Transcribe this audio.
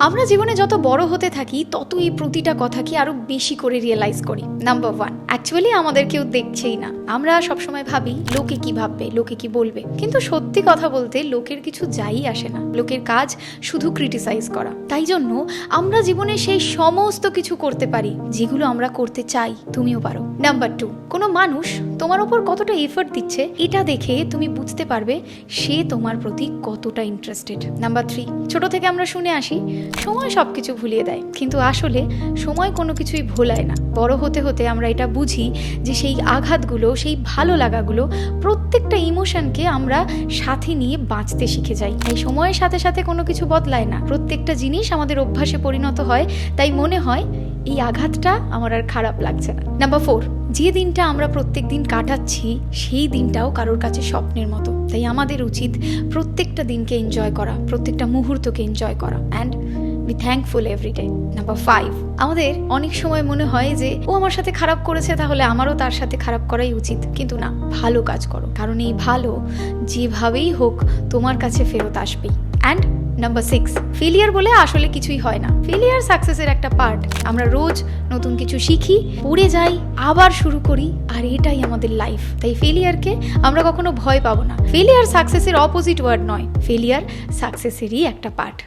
আমরা জীবনে যত বড় হতে থাকি তত এই প্রতিটা কথাকে আরো বেশি করে রিয়েলাইজ করি। নাম্বার 1, অ্যাকচুয়ালি আমাদের কেউ দেখছেই না। আমরা সবসময় ভাবি লোকে কি ভাববে, লোকে কি বলবে, কিন্তু সত্যি কথা বলতে লোকের কিছু যাই আসে না। লোকের কাজ শুধু ক্রিটিসাইজ করা। তাই জন্য আমরা জীবনে সেই সমস্ত কিছু করতে পারি যেগুলো আমরা করতে চাই। তুমিও পারো। নাম্বার 2, কোনো মানুষ তোমার ওপর কতটা এফর্ট দিচ্ছে এটা দেখে তুমি বুঝতে পারবে সে তোমার প্রতি কতটা ইন্টারেস্টেড। নাম্বার 3, ছোট থেকে আমরা শুনে আসি সময় সবকিছু ভুলিয়ে দেয়, কিন্তু আসলে সময় কোনো কিছুই ভোলায় না। বড় হতে হতে আমরা এটা বুঝি যে সেই আঘাতগুলো, সেই ভালো লাগাগুলো, প্রত্যেকটা ইমোশনকে আমরা সাথে নিয়ে বাঁচতে শিখে যাই। তাই সময়ের সাথে সাথে কোনো কিছু বদলায় না, প্রত্যেকটা জিনিস আমাদের অভ্যাসে পরিণত হয়। তাই মনে হয় এই আঘাতটা আমার আর খারাপ লাগছে না। নাম্বার 4, যে দিনটা আমরা প্রত্যেক দিন কাটাচ্ছি সেই দিনটাও কারোর কাছে স্বপ্নের মতো। তাই আমাদের উচিত প্রত্যেকটা দিনকে এনজয় করা, প্রত্যেকটা মুহূর্তকে এনজয় করা and be thankful everyday. Number 5, আমাদের অনেক সময় মনে হয় যে ও আমার সাথে খারাপ করেছে, তাহলে আমারও তার সাথে খারাপ করাই উচিত। কিন্তু না, ভালো কাজ করো, কারণ এই ভালো যেভাবেই হোক তোমার কাছে ফেরত আসবেই। অ্যান্ড নাম্বার 6, ফেলিয়ার বলে আসলে কিছুই হয় না। ফেলিয়ার সাকসেসের একটা পার্ট। আমরা রোজ নতুন কিছু শিখি, পড়ে যাই, আবার শুরু করি, আর এটাই আমাদের লাইফ। তাই ফেলিয়ারকে আমরা কখনো ভয় পাবো না। ফেলিয়ার সাকসেসের অপোজিট ওয়ার্ড নয়, ফেলিয়ার সাকসেসেরই একটা পার্ট।